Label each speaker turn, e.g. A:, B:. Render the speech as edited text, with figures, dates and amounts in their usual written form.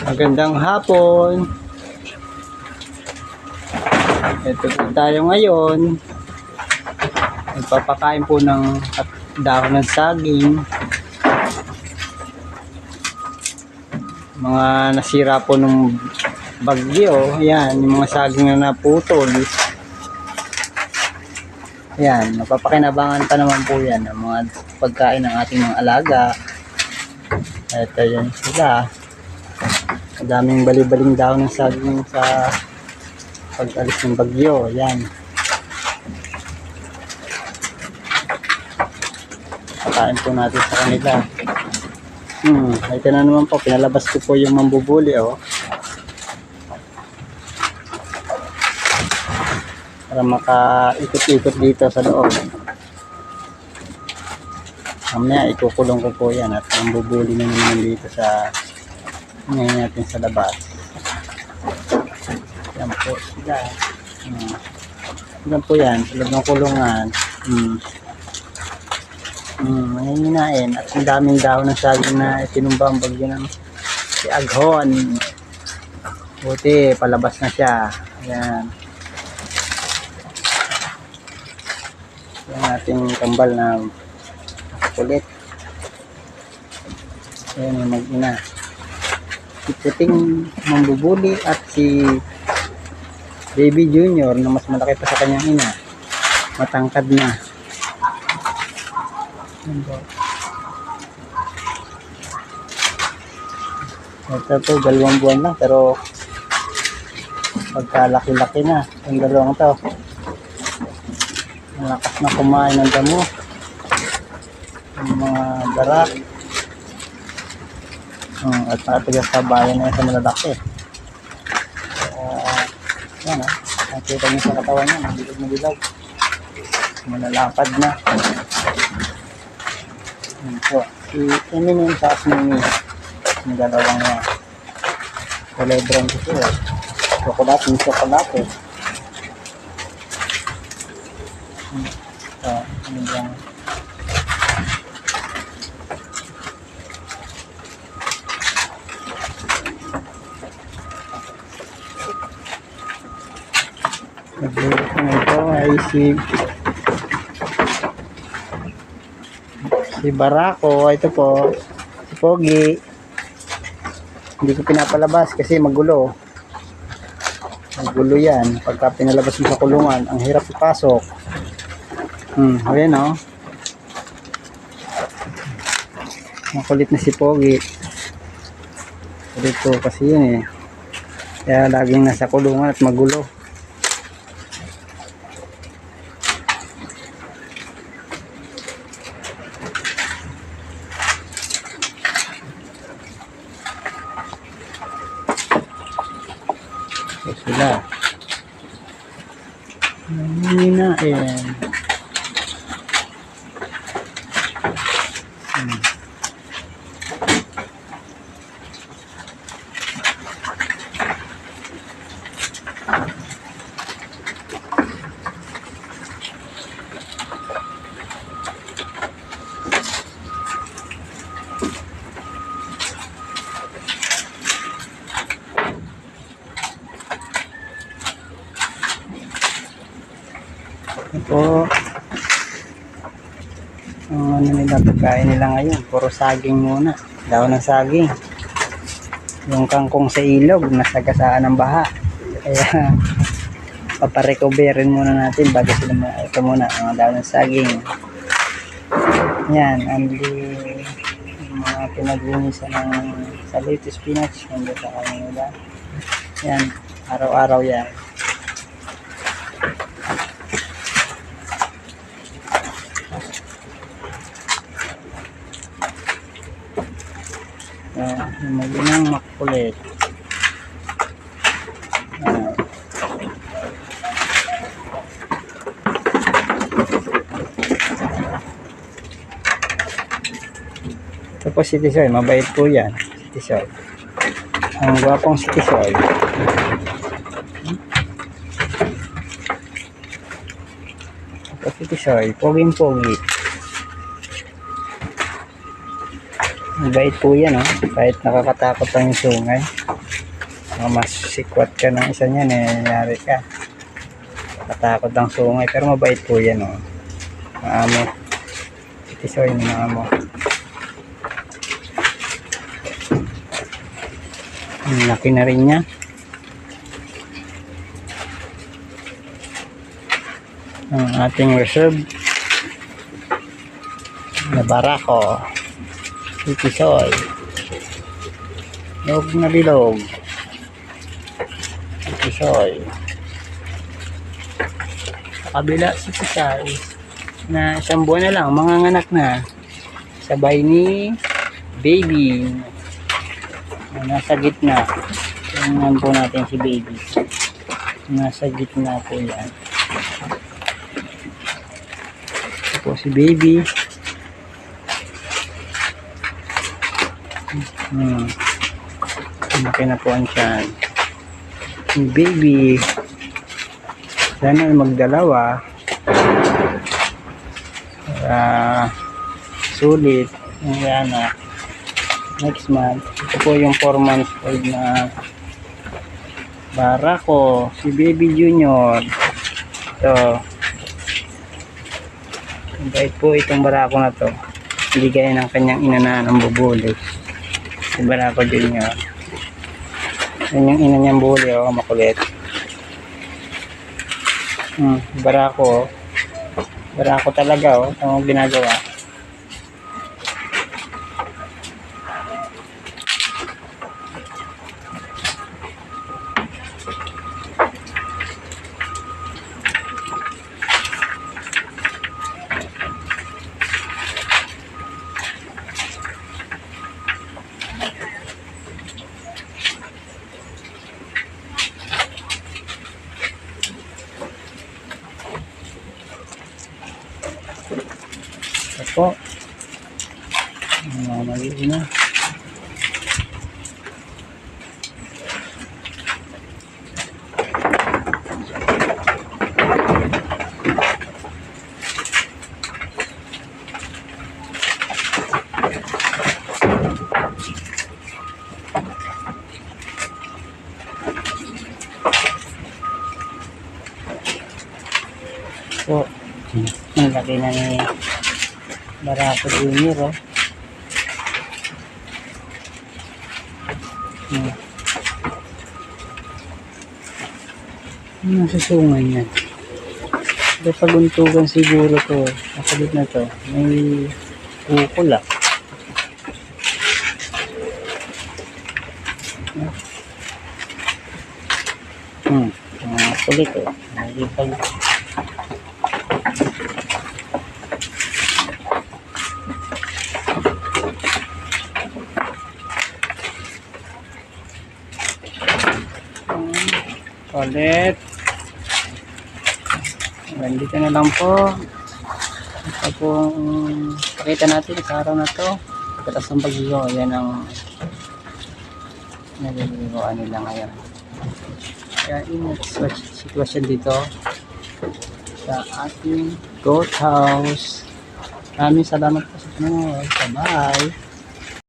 A: Magandang hapon. Ito po tayo ngayon. Magpapakain po ng dahon ng saging. Mga nasira po ng bagyo. Ayan, yung mga saging na naputol. Ayan, mapapakinabangan pa naman po yan ang mga pagkain ng ating mga alaga. Ito yan sila. Ang daming bali-baling dahon ng saging sa pag-alis ng bagyo. Ayan. Pakain po natin sa kanila. Ito na naman po. Pinalabas ko po yung mambubuli. Oh. Para maka-ikot-ikot dito sa loob. Mamaya ikukulong ko po yan at mambubuli na naman dito sa ngayon natin sa labas. Yan po sila. Yan po yan. Sa loob ng kulungan. Mahihinain. At ang daming dahon ng saging na itinumba ang bagyo ng si Aghon. Buti, palabas na siya. Ayan. Yan ating kambal na kulit. Ayan yung mag-ina. Si Puting mambubuli at si Baby Junior na mas malaki pa sa kanyang ina. Matangkad na. Ito po, 2 buwan lang pero pagkalaki-laki na yung dalawang to. Malakas na kumain ng damo. Yung mga darak. At nakatigas sa bayan na sa malalaki. Yan o. Nakita niyo sa katawan niya. Nabilog na bilog. Malalapad na. Yan po. I-minin sa asmini. Yung dalawang yan. Kulay brown ko siya. Chocolate. Yung chocolate. So, ano lang. Ito ay si Barako. Ito po si Pogi. Hindi ko pinapalabas kasi magulo yan pagka pinalabas mo sa kulungan. Ang hirap ipasok. Ayan o. Makulit na si Pogi. Kulit po kasi yun eh. Kaya laging nasa kulungan at magulo. So sila. Hinain. Ito ang ano nila pagkain nila ngayon, puro saging muna, dahon ng saging. Yung kangkong sa ilog nasagasaan ng baha, kaya paparecoverin muna natin bago sila. Ito muna ang dahon ng saging. Yan ang mga pinaglinisan ng salito spinach nandito sa kanila. Yan, araw-araw yan. Yung maginang makulit. Ito po si Tisoy, mabait po yan si Tisoy. Ang gwapong si Tisoy. Ito si Tisoy, poging-pogi. Mabait po yan, oh. Kahit nakakatakot ang sungay. Mas sikwat ka ng isa niyan eh, nangyari ka. Katakot ng sungay, pero mabait po yan oh. Maamo. Itisoy ni maamo. Ang laki na rin niya. Ang ating reserve na barako. Itisoy. Log na bilog. Itisoy. Sa kabila si Tisay na isang buwan na lang, manganganak na. Sabay ni Baby. Nasa gitna. Tingnan po natin si Baby. Nasa gitna po yan. Ito po si Baby. Malaki na po ang tiyan. Si Baby. Sana magdalawa. Para sulit. Ang anak. Next month. Ito po yung 4 months old na barako. Si Baby Junior. Ito. Mabait po itong barako na to. Hindi gaya ng kanyang ina ng bubulis. Si Barako Junior. Yan yung ina niyang bully. Oh, makulit. Barako. Barako talaga. Oh. Ang ginagawa. Po. Mali na. So, ang laki na ni Barako Junior, oh. Nasa sungay yan. May paguntugan siguro to. Nakalit na to. May ukol ah. Kulit oh. May pag ulit. Nandito na lang po. Ito pong pakita natin sa araw na to. Pagkatas ng paghigo, yan ang naliligoan nila ngayon. Kaya ingat sitwasyon dito sa ating goat house. Maraming salamat po sa panonood. Bye-bye.